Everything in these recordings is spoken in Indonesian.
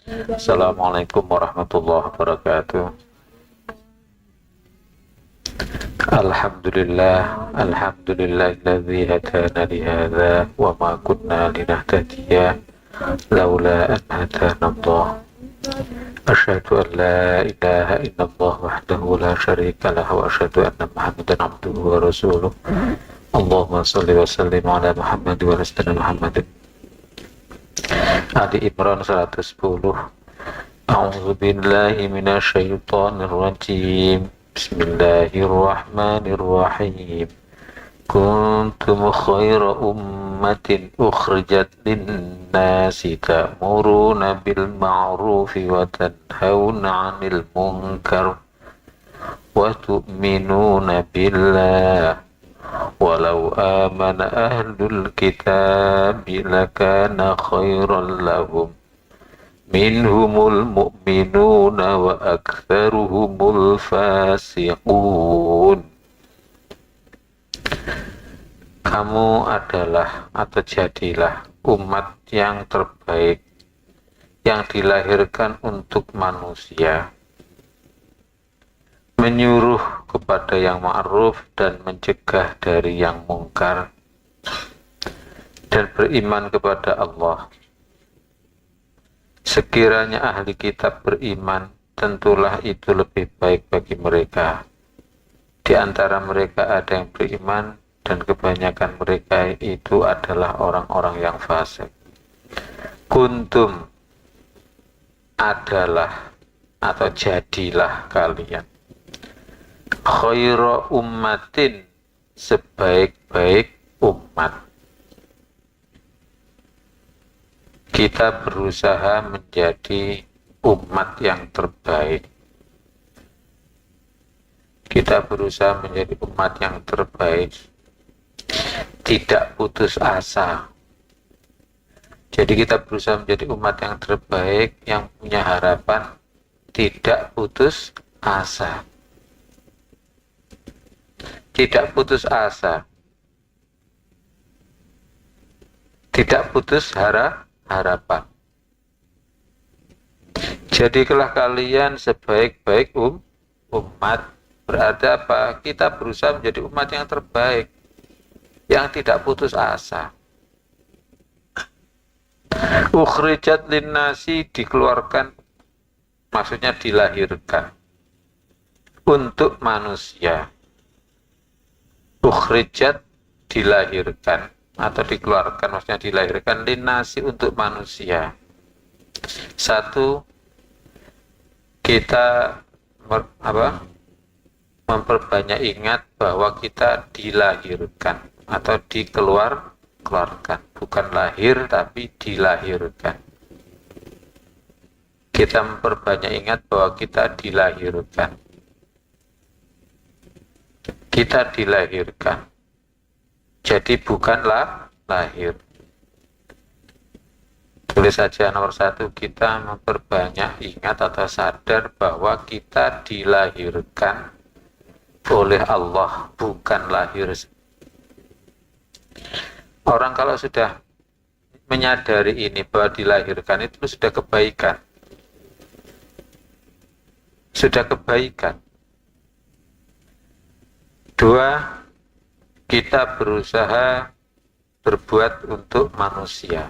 Assalamualaikum warahmatullahi wabarakatuh. Alhamdulillahilladzi hadana lihadza wa ma kunna linahtadiya laula an hadanallah. Asyhadu an la ilaha illallah wahdahu la syarika lahu wa asyhadu anna Muhammadan abduhu wa rasuluh. Allahumma shalli wa sallim ala Muhammad wa ala Muhammadin. Ali Imran 110. A'udzu billahi minasyaitonir rajim. Bismillahirrahmanirrahim. Kuntum khaira ummatin ukhrijat lin-nasi ta'muruna bil ma'rufi wa tanhauna 'anil munkar wa tu'minuna billah. Walau amana ahlul kitab lakana khairan lahum minhumul mu'minuna wa aktsaruhumul fasiqun. Kamu adalah atau jadilah umat yang terbaik yang dilahirkan untuk manusia, menyuruh kepada yang ma'ruf dan mencegah dari yang mungkar, dan beriman kepada Allah. Sekiranya ahli kitab beriman, tentulah itu lebih baik bagi mereka. Di antara mereka ada yang beriman, dan kebanyakan mereka itu adalah orang-orang yang fasik. Kuntum adalah atau jadilah kalian khaira ummatin, sebaik-baik umat. Kita berusaha menjadi umat yang terbaik. Kita berusaha menjadi umat yang terbaik, tidak putus asa. Jadi kita berusaha menjadi umat yang terbaik, yang punya harapan, tidak putus asa. Tidak putus asa, tidak putus harapan. Jadilah kalian sebaik-baik umat. Berarti apa? Kita berusaha menjadi umat yang terbaik, yang tidak putus asa. Ukhrijat linnasi, dikeluarkan, maksudnya dilahirkan untuk manusia. Ukhrijat, dilahirkan atau dikeluarkan, maksudnya dilahirkan, linnasi, untuk manusia. Satu, kita memperbanyak ingat bahwa kita dilahirkan atau dikeluarkan, bukan lahir tapi dilahirkan. Kita memperbanyak ingat bahwa kita dilahirkan. Kita dilahirkan, jadi bukanlah lahir. Tulis saja nomor 1, kita memperbanyak ingat atau sadar bahwa kita dilahirkan oleh Allah, bukan lahir. Orang kalau sudah menyadari ini, bahwa dilahirkan itu sudah kebaikan. Sudah kebaikan. 2, kita berusaha berbuat untuk manusia.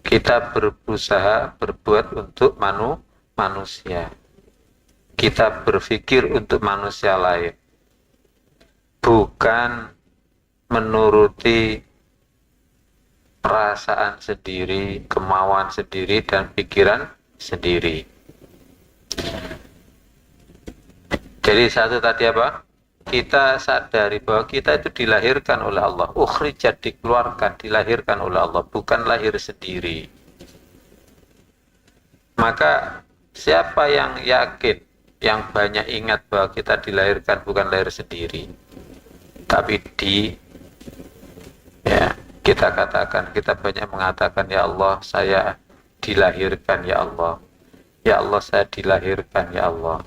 Kita berusaha berbuat untuk manusia. Kita berpikir untuk manusia lain, bukan menuruti perasaan sendiri, kemauan sendiri, dan pikiran sendiri. Jadi satu tadi apa? Kita sadari bahwa kita itu dilahirkan oleh Allah. Ukhrijat, dikeluarkan, dilahirkan oleh Allah, bukan lahir sendiri. Maka siapa yang yakin, yang banyak ingat bahwa kita dilahirkan bukan lahir sendiri, tapi kita katakan, kita banyak mengatakan, ya Allah, saya dilahirkan, ya Allah. Ya Allah, saya dilahirkan, ya Allah.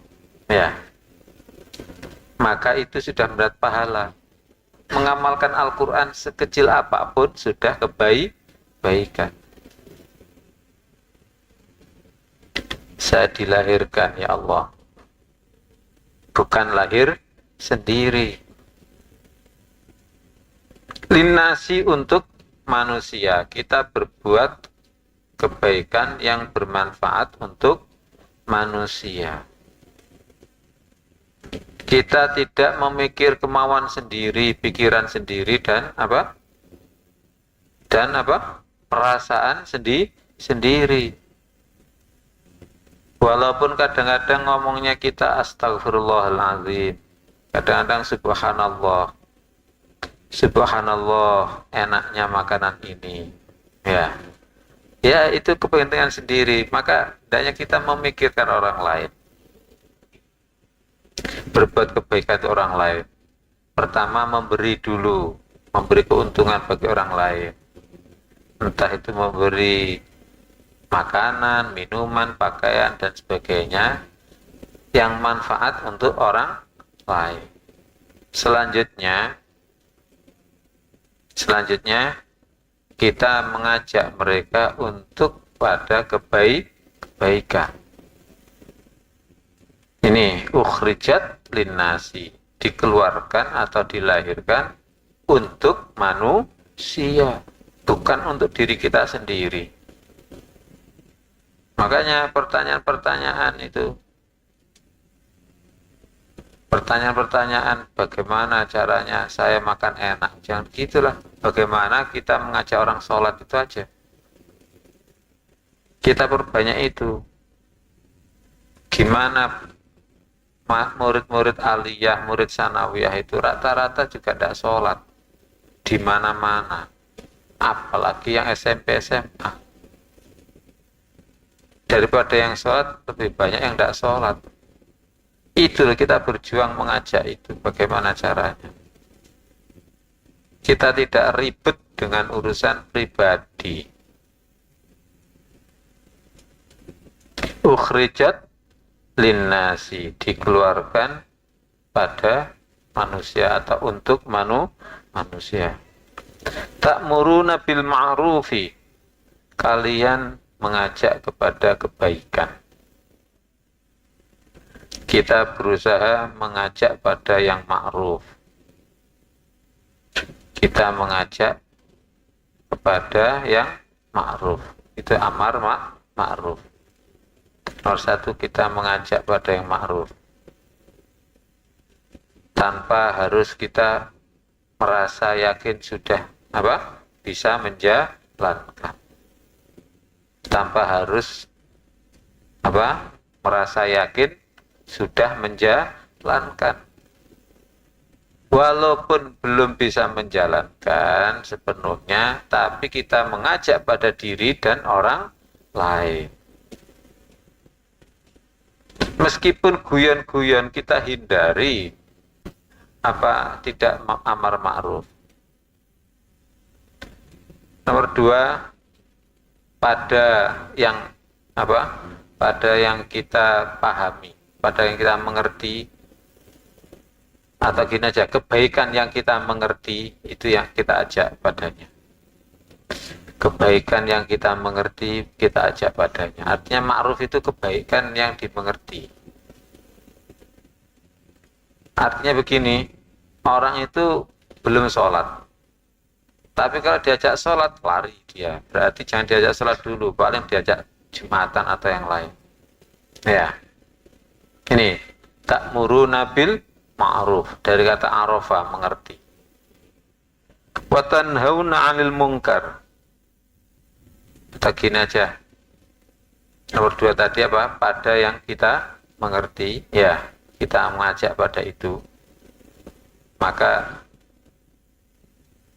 Ya. Maka itu sudah mendapat pahala. Mengamalkan Al-Quran sekecil apapun sudah kebaikan. Saya dilahirkan ya Allah, bukan lahir sendiri. Linnasi untuk manusia, kita berbuat kebaikan yang bermanfaat untuk manusia. Kita tidak memikir kemauan sendiri, pikiran sendiri dan apa? Dan apa? Perasaan sendiri. Walaupun kadang-kadang ngomongnya kita astagfirullahaladzim, kadang-kadang subhanallah, subhanallah enaknya makanan ini, ya itu kepentingan sendiri. Maka hendaknya kita memikirkan orang lain, berbuat kebaikan untuk orang lain. Pertama memberi dulu, memberi keuntungan bagi orang lain, entah itu memberi makanan, minuman, pakaian, dan sebagainya yang manfaat untuk orang lain. Selanjutnya kita mengajak mereka untuk pada kebaikan. Ini ukhrijat linnasi, dikeluarkan atau dilahirkan untuk manusia, bukan untuk diri kita sendiri. Makanya pertanyaan-pertanyaan itu, pertanyaan bagaimana caranya saya makan enak, jangan gitulah. Bagaimana kita mengajak orang sholat, itu aja. Kita perbanyak itu. Gimana murid-murid aliyah, murid sanawiyah itu rata-rata juga tidak sholat di mana-mana, apalagi yang SMP SMA. Daripada yang sholat, lebih banyak yang tidak sholat. Itulah kita berjuang mengajak itu. Bagaimana caranya? Kita tidak ribet dengan urusan pribadi. Ukhrijat linnasi, dikeluarkan pada manusia atau untuk manusia. Ta'muruna bil ma'rufi, kalian mengajak kepada kebaikan. Kita berusaha mengajak pada yang ma'ruf. Kita mengajak kepada yang ma'ruf. Itu amar ma'ruf. Nomor satu, kita mengajak pada yang ma'ruf. Tanpa harus kita merasa yakin sudah bisa menjalankan. Tanpa harus merasa yakin sudah menjalankan. Walaupun belum bisa menjalankan sepenuhnya, tapi kita mengajak pada diri dan orang lain. Meskipun guyon-guyon kita hindari tidak amar ma'ruf. Nomor dua, pada yang kita pahami, pada yang kita mengerti, atau gini aja, kebaikan yang kita mengerti itu yang kita ajak padanya. Kebaikan yang kita mengerti kita ajak padanya. Artinya ma'ruf itu kebaikan yang dimengerti. Artinya begini, orang itu belum sholat, tapi kalau diajak sholat lari dia, berarti jangan diajak sholat dulu, paling diajak jumatan atau yang lain. Ya, ini ta'muruna bil ma'ruf, dari kata arafa, mengerti. Wa tanhauna 'anil munkar. Kita gini aja. Nomor dua tadi pada yang kita mengerti, ya kita mengajak pada itu. Maka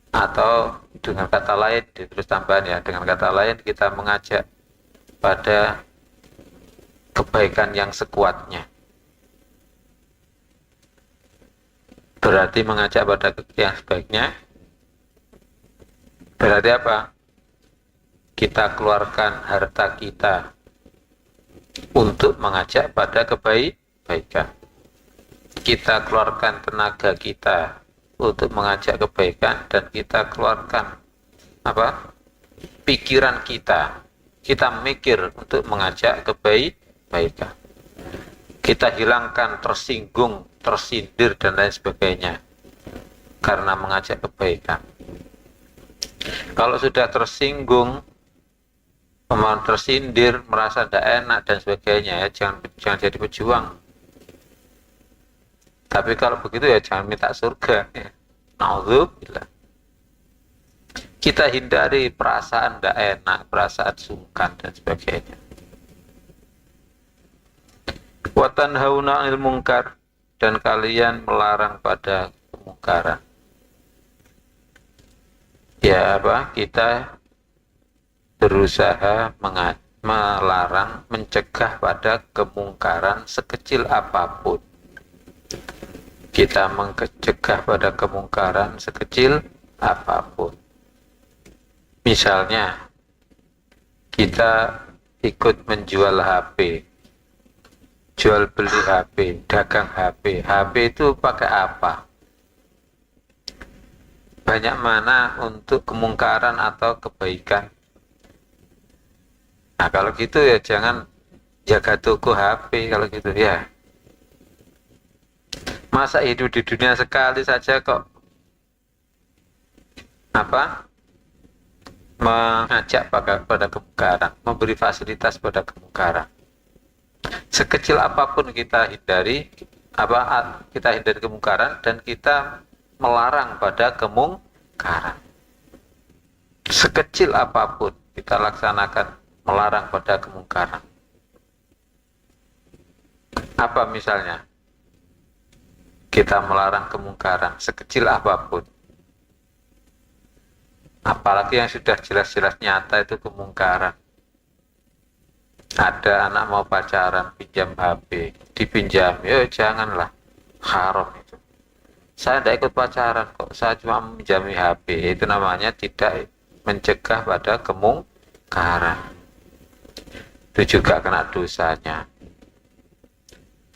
atau dengan kata lain, ditulis tambahan ya, dengan kata lain kita mengajak pada kebaikan yang sekuatnya. Berarti mengajak pada yang sebaiknya, berarti kita keluarkan harta kita untuk mengajak pada kebaikan. Kita keluarkan tenaga kita untuk mengajak kebaikan, dan kita keluarkan pikiran kita mikir untuk mengajak kebaikan. Kita hilangkan tersinggung, tersindir dan lain sebagainya karena mengajak kebaikan. Kalau sudah tersinggung, tersindir, merasa tidak enak dan sebagainya, ya jangan jadi pejuang. Tapi kalau begitu ya jangan minta surga. Ya. Na'udzubillah. Kita hindari perasaan tidak enak, perasaan sungkan dan sebagainya. Wa tanhauna 'anil munkar, dan kalian melarang pada kemungkaran. Ya apa? Kita berusaha melarang, mencegah pada kemungkaran sekecil apapun. Kita mencegah pada kemungkaran sekecil apapun. Misalnya, kita ikut menjual HP, jual beli HP, dagang HP. HP itu pakai apa? Banyak mana untuk kemungkaran atau kebaikan? Nah kalau gitu ya jangan jaga toko HP kalau gitu ya. Masa hidup di dunia sekali saja kok mengajak pada kemungkaran, memberi fasilitas pada kemungkaran. Sekecil apapun kita hindari kemungkaran dan kita melarang pada kemungkaran. Sekecil apapun kita laksanakan melarang pada kemungkaran. Apa misalnya? Kita melarang kemungkaran sekecil apapun. Apalagi yang sudah jelas-jelas nyata itu kemungkaran. Ada anak mau pacaran, pinjam HP, dipinjam, ya janganlah, haram itu. Saya tidak ikut pacaran kok, saya cuma meminjami HP, itu namanya tidak mencegah pada kemungkaran. Itu juga kena dosanya.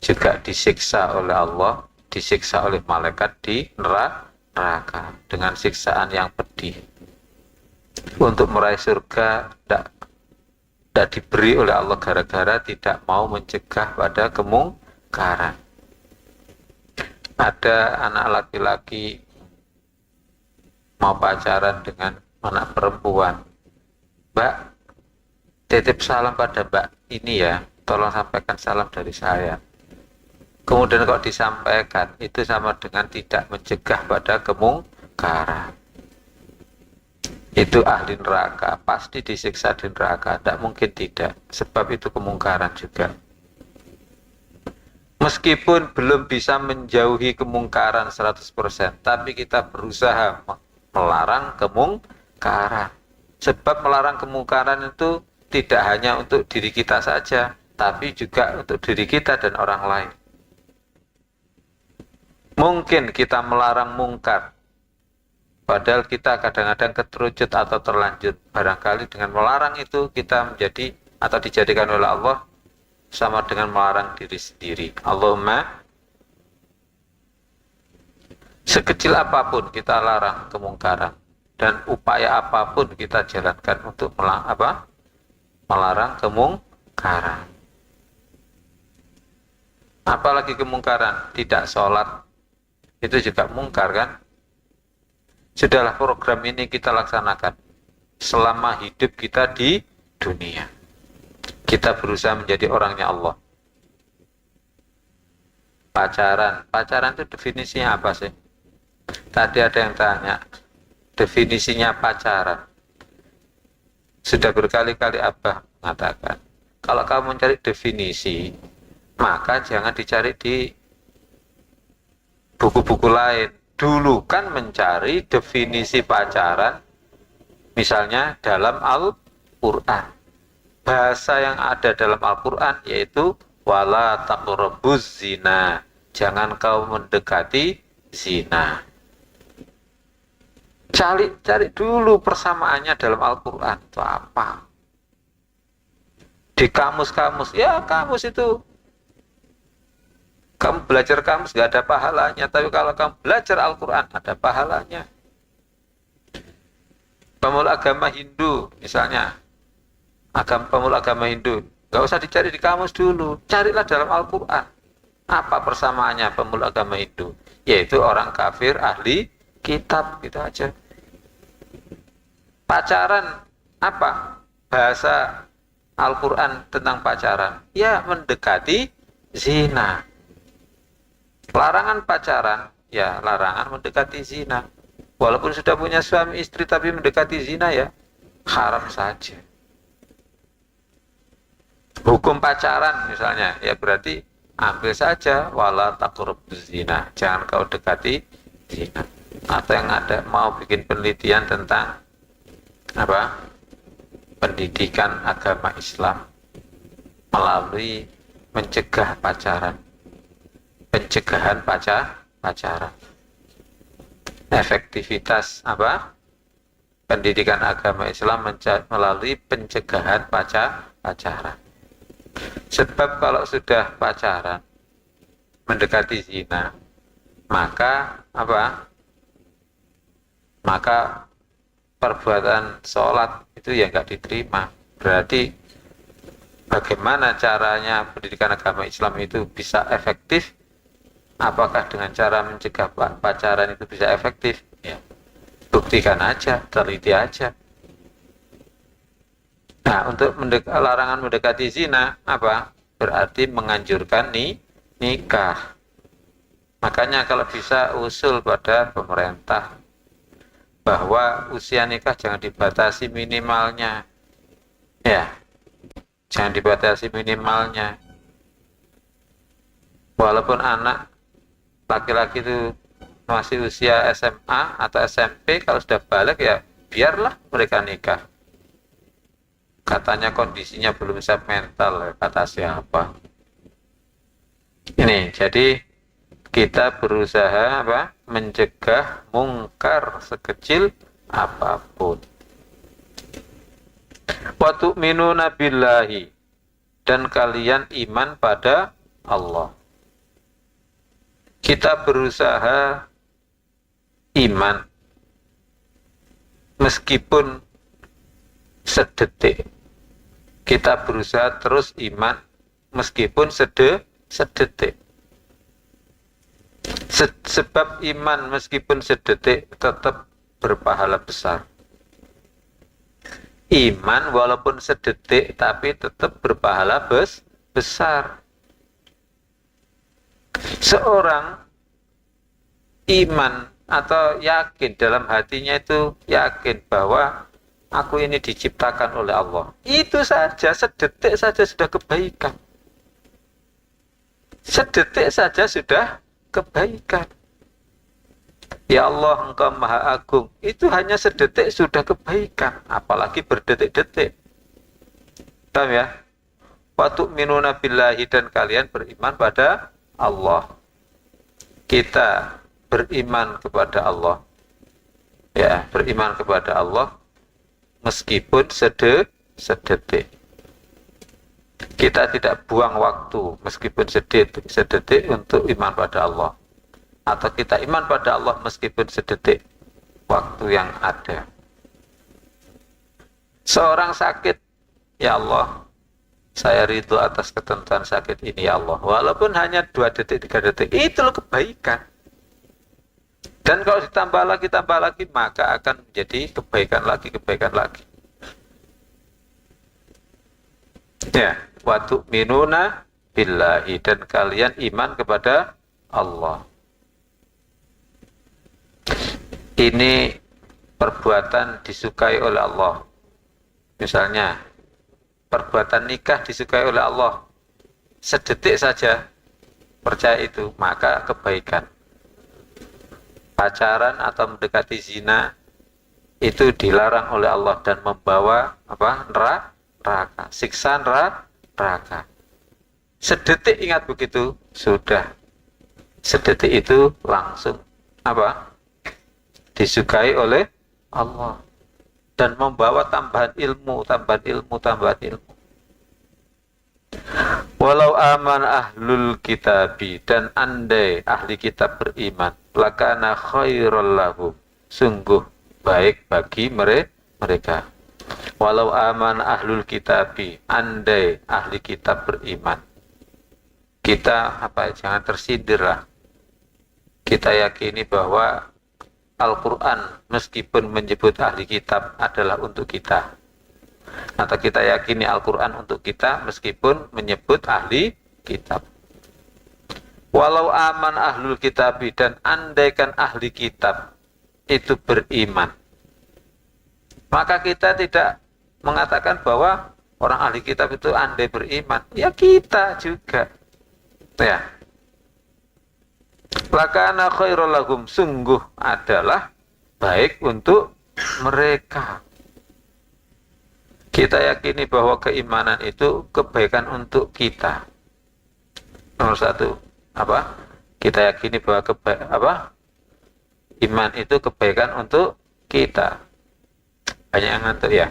Juga disiksa oleh Allah, disiksa oleh malaikat di neraka dengan siksaan yang pedih. Untuk meraih surga tidak diberi oleh Allah gara-gara tidak mau mencegah pada kemungkaran. Ada anak laki-laki mau pacaran dengan anak perempuan. Mbak, titip salam pada Mbak ini ya, tolong sampaikan salam dari saya. Kemudian kok disampaikan, itu sama dengan tidak mencegah pada kemungkaran. Itu ahli neraka, pasti disiksa di neraka, tidak mungkin tidak, sebab itu kemungkaran juga. Meskipun belum bisa menjauhi kemungkaran 100%, tapi kita berusaha melarang kemungkaran. Sebab melarang kemungkaran itu tidak hanya untuk diri kita saja, tapi juga untuk diri kita dan orang lain. Mungkin kita melarang mungkar, padahal kita kadang-kadang keterucut atau terlanjur. Barangkali dengan melarang itu kita menjadi atau dijadikan oleh Allah sama dengan melarang diri sendiri. Allahumma, sekecil apapun kita larang kemungkaran dan upaya apapun kita jalankan untuk melarang kemungkaran. Apalagi kemungkaran, tidak sholat, itu juga mungkar kan? Sudahlah, program ini kita laksanakan selama hidup kita di dunia. Kita berusaha menjadi orangnya Allah. Pacaran itu definisinya apa sih? Tadi ada yang tanya, definisinya pacaran. Sudah berkali-kali Abah mengatakan, kalau kamu mencari definisi, maka jangan dicari di buku-buku lain. Dulu kan mencari definisi pacaran, misalnya dalam Al-Quran. Bahasa yang ada dalam Al-Quran yaitu wala taqrabuz zina, jangan kau mendekati zina. Cari dulu persamaannya dalam Al-Quran itu apa. Di kamus-kamus, ya kamus itu kamu belajar kamus gak ada pahalanya, tapi kalau kamu belajar Al-Quran ada pahalanya. Pemeluk agama Hindu misalnya, pemeluk agama Hindu Gak usah dicari di kamus dulu, carilah dalam Al-Quran. Apa persamaannya pemeluk agama Hindu? Yaitu orang kafir ahli kitab, gitu aja. Pacaran apa? Bahasa Al-Quran tentang pacaran, ya mendekati zina. Larangan pacaran, ya larangan mendekati zina. Walaupun sudah punya suami istri tapi mendekati zina, ya haram saja. Hukum pacaran misalnya, ya berarti ambil saja wala taqrabuz zina, jangan kau dekati zina. Atau yang ada mau bikin penelitian tentang apa? Pendidikan agama Islam melalui mencegah pacaran, pencegahan pacaran. Efektivitas apa? Pendidikan agama Islam melalui pencegahan pacaran. Sebab kalau sudah pacaran mendekati zina, maka apa? Maka perbuatan sholat itu ya nggak diterima. Berarti bagaimana caranya pendidikan agama Islam itu bisa efektif? Apakah dengan cara mencegah pacaran itu bisa efektif? Ya, buktikan aja, teliti aja. Nah, untuk larangan mendekati zina apa? Berarti menganjurkan nikah. Makanya kalau bisa usul pada pemerintah bahwa usia nikah jangan dibatasi minimalnya. Ya, jangan dibatasi minimalnya. Walaupun anak laki-laki itu masih usia SMA atau SMP, kalau sudah balik ya biarlah mereka nikah. Katanya kondisinya belum siap mental, kata siapa? Ini, jadi kita berusaha apa? Mencegah mungkar sekecil apapun. Wa tu'minuna billahi, dan kalian iman pada Allah. Kita berusaha iman meskipun sedetik. Kita berusaha terus iman meskipun sedetik. Sebab iman meskipun sedetik tetap berpahala besar. Iman walaupun sedetik tapi tetap berpahala besar. Seorang iman atau yakin dalam hatinya itu yakin bahwa aku ini diciptakan oleh Allah. Itu saja, sedetik saja sudah kebaikan. Sedetik saja sudah kebaikan. Ya Allah, Engkau Maha Agung. Itu hanya sedetik sudah kebaikan, apalagi berdetik-detik. Paham ya? Wa tu'minuna billahi, dan kalian beriman pada Allah. Kita beriman kepada Allah. Ya, beriman kepada Allah meskipun sedetik. Kita tidak buang waktu meskipun sedetik untuk iman pada Allah. Atau kita iman pada Allah meskipun sedetik waktu yang ada. Seorang sakit, ya Allah, saya ridho atas ketentuan sakit ini, ya Allah. Walaupun hanya 2 detik, 3 detik, itu kebaikan. Dan kalau ditambah lagi, maka akan menjadi kebaikan lagi. Ya, wa tu'minuna billahi, dan kalian iman kepada Allah. Ini perbuatan disukai oleh Allah. Misalnya, perbuatan nikah disukai oleh Allah. Sedetik saja, percaya itu, maka kebaikan. Pacaran atau mendekati zina itu dilarang oleh Allah dan membawa apa? Neraka, siksa neraka. Sedetik ingat begitu, sudah. Sedetik itu langsung apa? Disukai oleh Allah dan membawa tambahan ilmu. Walau aman ahlul kitabi, dan andai ahli kitab beriman, lakana khairul lahum, sungguh baik bagi mereka. Walau aman ahlul kitabi, andai ahli kitab beriman. Kita jangan tersindir lah. Kita yakini bahwa Al-Quran meskipun menyebut ahli kitab adalah untuk kita. Atau kita yakini Al-Quran untuk kita meskipun menyebut ahli kitab. Walau aman ahlul kitabi, dan andaikan ahli kitab itu beriman, maka kita tidak mengatakan bahwa orang ahli kitab itu andai beriman. Ya kita juga. Ya. Lakana khairul lahum, sungguh adalah baik untuk mereka. Kita yakini bahwa keimanan itu kebaikan untuk kita. Nomor satu, kita yakini bahwa iman itu kebaikan untuk kita. Banyak yang ngantuk ya.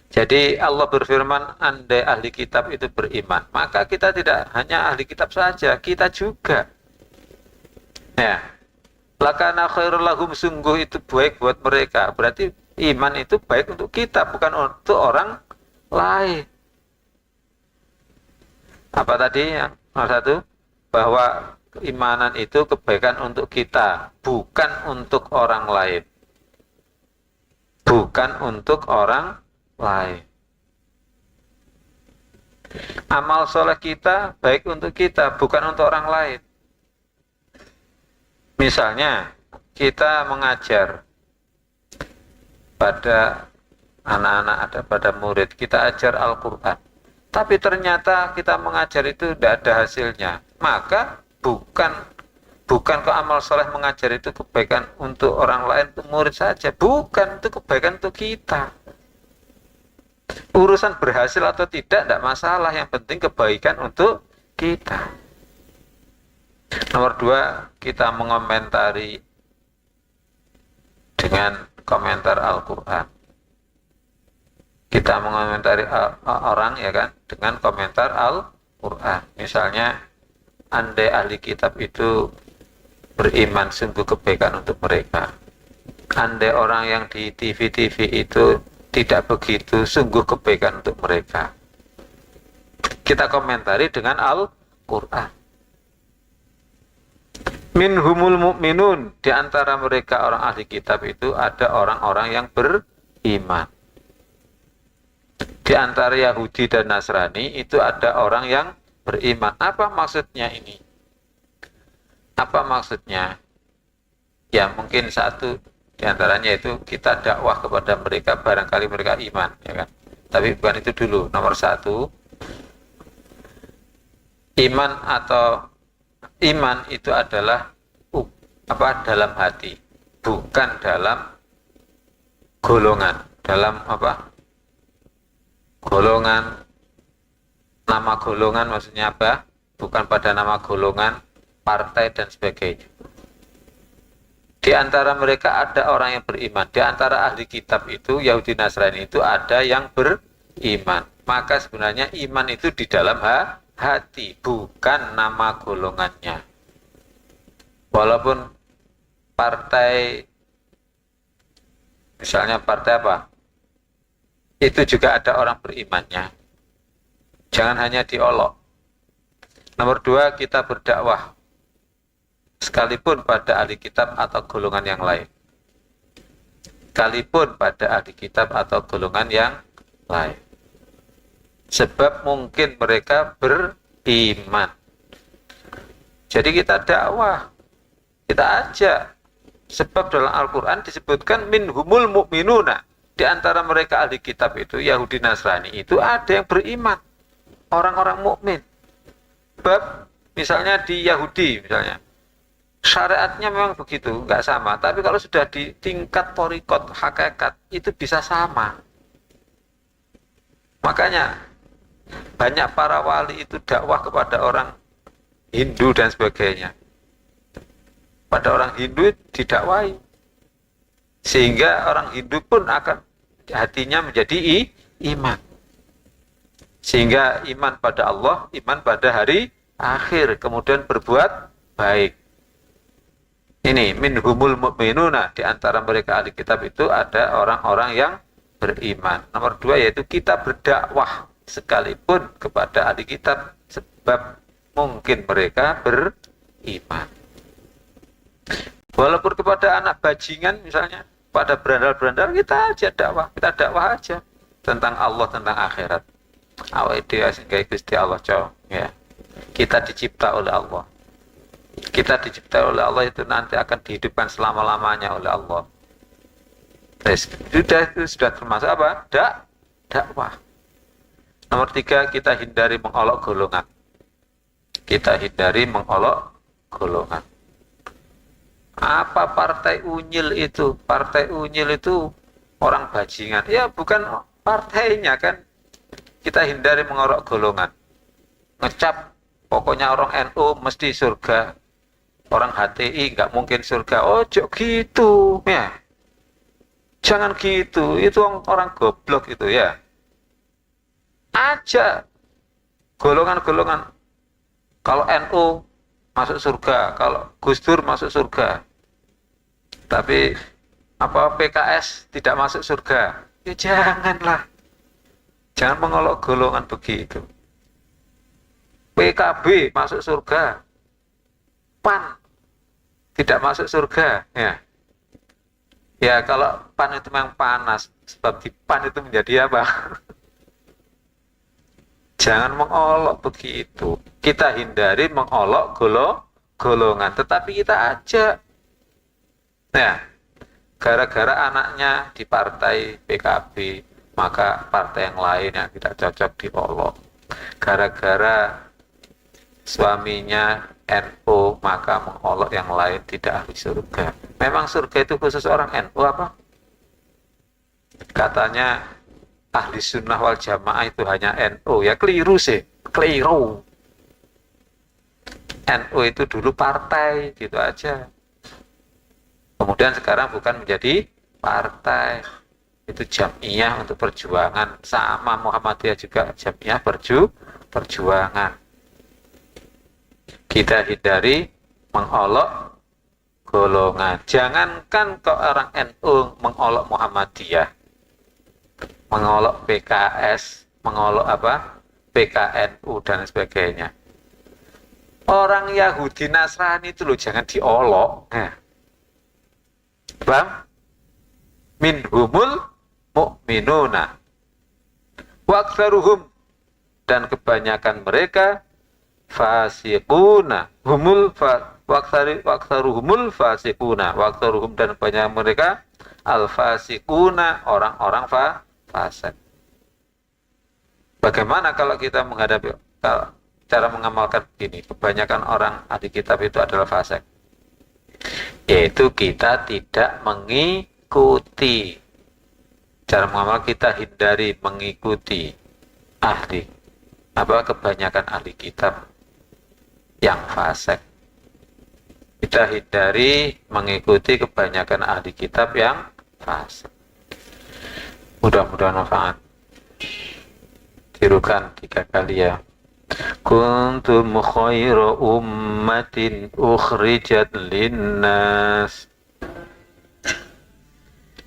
Jadi Allah berfirman, andai ahli kitab itu beriman, maka kita tidak hanya ahli kitab saja, kita juga. Ya. Lakana khairul lahum, sungguh itu baik buat mereka. Berarti iman itu baik untuk kita, bukan untuk orang lain. Apa tadi yang nomor satu? Bahwa keimanan itu kebaikan untuk kita, bukan untuk orang lain. Bukan untuk orang lain. Amal soleh kita baik untuk kita, bukan untuk orang lain. Misalnya, kita mengajar pada anak-anak, pada murid, kita ajar Al-Quran. Tapi ternyata kita mengajar itu tidak ada hasilnya. Maka bukan ke amal soleh mengajar itu kebaikan untuk orang lain, untuk murid saja. Bukan, itu kebaikan untuk kita. Urusan berhasil atau tidak masalah. Yang penting kebaikan untuk kita. Nomor dua, kita mengomentari dengan komentar Al-Quran. Kita mengomentari orang ya kan dengan komentar Al-Quran. Misalnya, andai ahli kitab itu beriman, sungguh kebaikan untuk mereka. Andai orang yang di TV-TV itu tidak begitu, sungguh kebaikan untuk mereka. Kita komentari dengan Al-Quran. Minhumul mu'minun, di antara mereka orang ahli kitab itu ada orang-orang yang beriman. Di antara Yahudi dan Nasrani itu ada orang yang beriman. Apa maksudnya ini? Apa maksudnya? Ya mungkin satu di antaranya itu kita dakwah kepada mereka, barangkali mereka iman, ya kan? Tapi bukan itu dulu. Nomor satu, iman itu adalah dalam hati, bukan dalam golongan. Dalam golongan, nama golongan maksudnya apa? Bukan pada nama golongan, partai dan sebagainya. Di antara mereka ada orang yang beriman. Di antara ahli kitab itu, Yahudi Nasrani itu ada yang beriman. Maka sebenarnya iman itu di dalam hati, bukan nama golongannya. Walaupun partai, misalnya partai apa? Itu juga ada orang berimannya. Jangan hanya diolok. Nomor dua, kita berdakwah sekalipun pada ahli kitab atau golongan yang lain. Sekalipun pada ahli kitab atau golongan yang lain. Sebab mungkin mereka beriman. Jadi kita dakwah, kita ajak. Sebab dalam Al-Quran disebutkan minhumul mu'minuna. Di antara mereka ahli kitab itu, Yahudi Nasrani itu ada yang beriman, orang-orang mukmin. Bab misalnya di Yahudi misalnya, syariatnya memang begitu, nggak sama. Tapi kalau sudah di tingkat torikot, hakikat, itu bisa sama. Makanya banyak para wali itu dakwah kepada orang Hindu dan sebagainya. Pada orang Hindu didakwai, sehingga orang Hindu pun akan hatinya menjadi iman. Sehingga iman pada Allah, iman pada hari akhir, kemudian berbuat baik. Ini minhumul mu'minuna, di antara mereka ahli kitab itu ada orang-orang yang beriman. Nomor 2 yaitu kita berdakwah sekalipun kepada ahli kitab sebab mungkin mereka beriman. Walaupun kepada anak bajingan misalnya, pada berandal-berandal kita aja dakwah, kita dakwah aja tentang Allah, tentang akhirat. Awake dhewe sing Gusti Allah, ya. Kita dicipta oleh Allah. Kita dicipta oleh Allah itu nanti akan dihidupkan selama-lamanya oleh Allah. Itu sudah termasuk apa? Dakwah. Nomor 3, kita hindari mengolok golongan. Kita hindari mengolok golongan. Apa partai unyil itu? Partai unyil itu orang bajingan. Ya bukan partainya kan. Kita hindari mengolok golongan. Ngecap pokoknya orang NU mesti surga. Orang HTI nggak mungkin surga. Oh gitu ya. Jangan gitu. Itu orang goblok itu ya. Aja golongan-golongan. Kalau NU masuk surga, kalau Gus Dur masuk surga. Tapi apa PKS tidak masuk surga? Ya janganlah. Jangan mengolok golongan begitu. PKB masuk surga. PAN tidak masuk surga, ya. Ya kalau PAN itu memang panas, sebab di PAN itu menjadi apa? Jangan mengolok begitu. Kita hindari mengolok golongan, tetapi kita ajak. Nah, gara-gara anaknya di partai PKB, maka partai yang lain yang tidak cocok diolok. Gara-gara suaminya NU, maka mengolok yang lain tidak ahli surga. Memang surga itu khusus orang NU apa? Katanya ahli sunnah wal jamaah itu hanya NU. Ya keliru sih, keliru. NU itu dulu partai, gitu aja. Kemudian sekarang bukan menjadi partai. Itu jamiah untuk perjuangan. Sama Muhammadiyah juga jamiah perjuangan. Kita hindari mengolok golongan. Jangankan ke orang NU mengolok Muhammadiyah, mengolok PKS, mengolok apa? PKNU dan sebagainya. Orang Yahudi Nasrani itu loh jangan diolok. Bang, minhumul mu'minuna waqtaruhum, dan kebanyakan mereka fasiquna humul waqtaruhumul fasiquna, waqtaruhum, dan banyak mereka al fasiquna, orang-orang fasik. Bagaimana kalau kita menghadapi cara mengamalkan begini? Kebanyakan orang ahli kitab itu adalah fasik, yaitu kita tidak mengikuti. Cara mengamal kita hindari mengikuti kebanyakan ahli kitab yang fasik. Kita hindari mengikuti kebanyakan ahli kitab yang fasik. Mudah-mudahan manfaat. Tirukan 3 kali ya. Kuntum khairu ummatin ukhrijat linnas.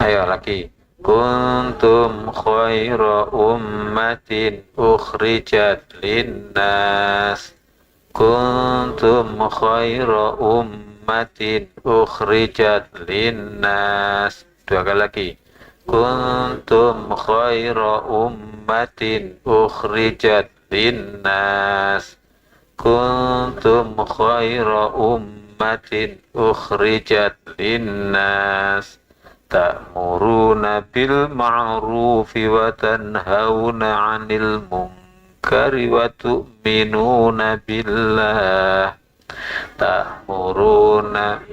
Ayo lagi. Kuntum khairu ummatin ukhrijat linnas. Kuntum khairu ummatin ukhrijat linnas. 2 kali lagi. Kuntum khairu ummatin ukhrijat linnas. Kuntum khairu ummatin ukhrijat linnas. Ta'muruna bil ma'rufi wa tanhauna 'anil munkari wa tu'minuna billah. Ta'muruna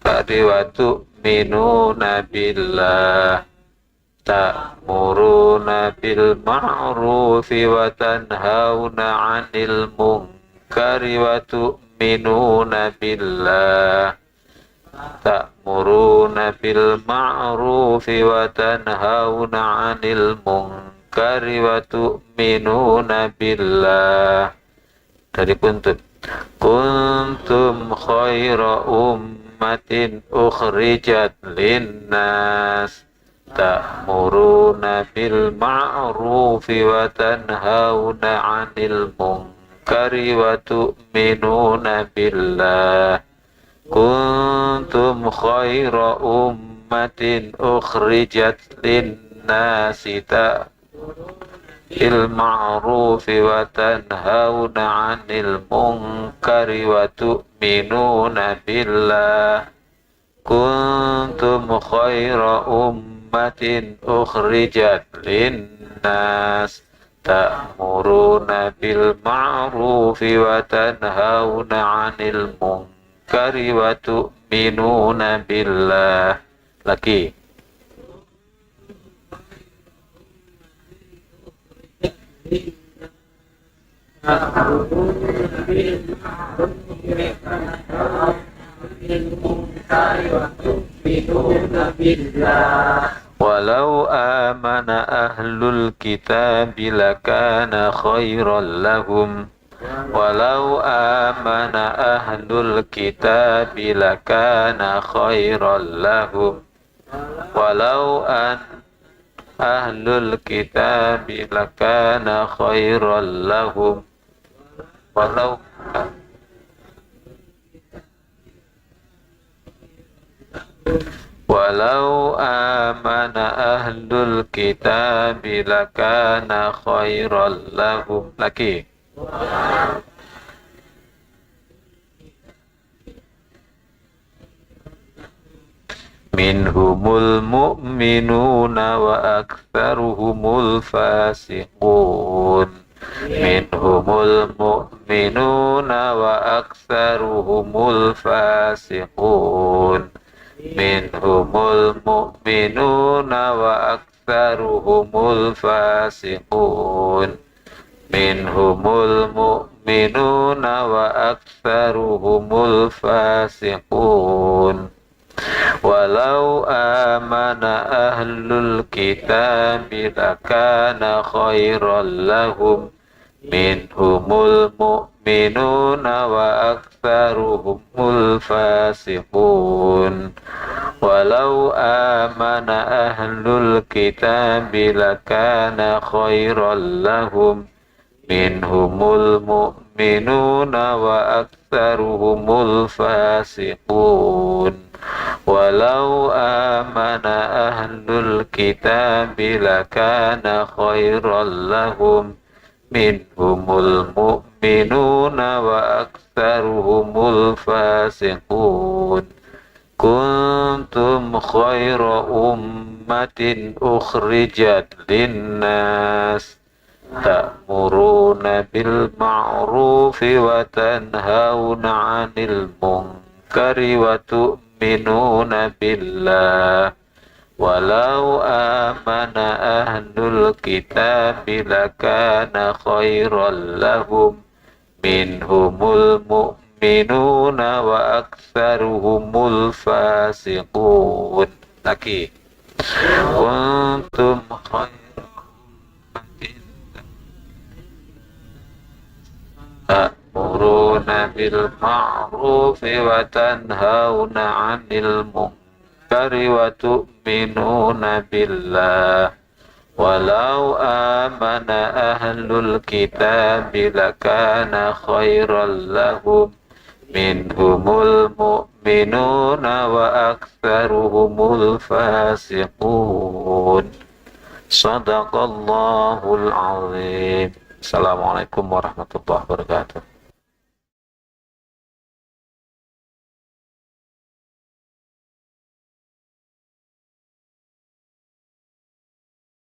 wa tu'minuna billah. Ta'muruna bil ma'rufi wa tanhauna 'anil munkari wa tu'minuna billah. Ta'muruna bil ma'rufi wa tanhauna 'anil munkari wa tu'minuna billah. Dari Kuntum. Kuntum khaira أمة أخرجت للناس تأمرون بالمعروف وتنهون عن المنكر وتؤمنون بالله كنتم خير أمة أخرجت للناس تأمرون بالمعروف وتنهون عن المنكر وتؤمنون بالله كنتم خير أمة أخرجت للناس تأمرون بالمعروف وتنهون عن المنكر وتؤمنون بالله. Lagi. Walau amana ahlul kitab lakana khairan lahum walau amana ahlul kitab lakana khairan lahum walau an ahlul kitab lakana khairan lahum walau walau amana ahlul kitab lakana khairan lahum. Lagi. Minhumul mu'minuna wa aktsaruhumul fasiqun minhumul mu'minuna wa aktsaruhumul fasiqun minhumul mu'minuna wa aktsaruhumul fasiqun minhumul mu'minuna wa aktsaruhumul fasiqun walau amana ahlul kitab lakana khairan lahum minhumul mu'minuna wa aktsaruhumul fasiqun walau amana ahlul kitab lakana khairan lahum minhumul mu'minuna wa aktsaruhumul fasiqun walau amana ahlul kitab lakana khairan lahum minhumul mu'minuna wa aktsaruhumul fasiqun kuntum khairu ummatin ukhrijat linnas ta'muruna bil ma'rufi wa tanhauna 'anil munkari wa tu'minuna billah walau amana ahlul kitabi lakana khairan lahum minhumul mu'minuna wa aktsaruhumul fasiqun. Lagi. Kuntum khairan ta'muruna bil ma'rufi wa tanhauna 'anil munkari wa tu'minuna billah walau amana ahlul kitabi lakana khairan lahum minhumul mu'minuna wa aktsaruhumul fasiqun. Shadaqallahul azim. Assalamualaikum warahmatullahi wabarakatuh.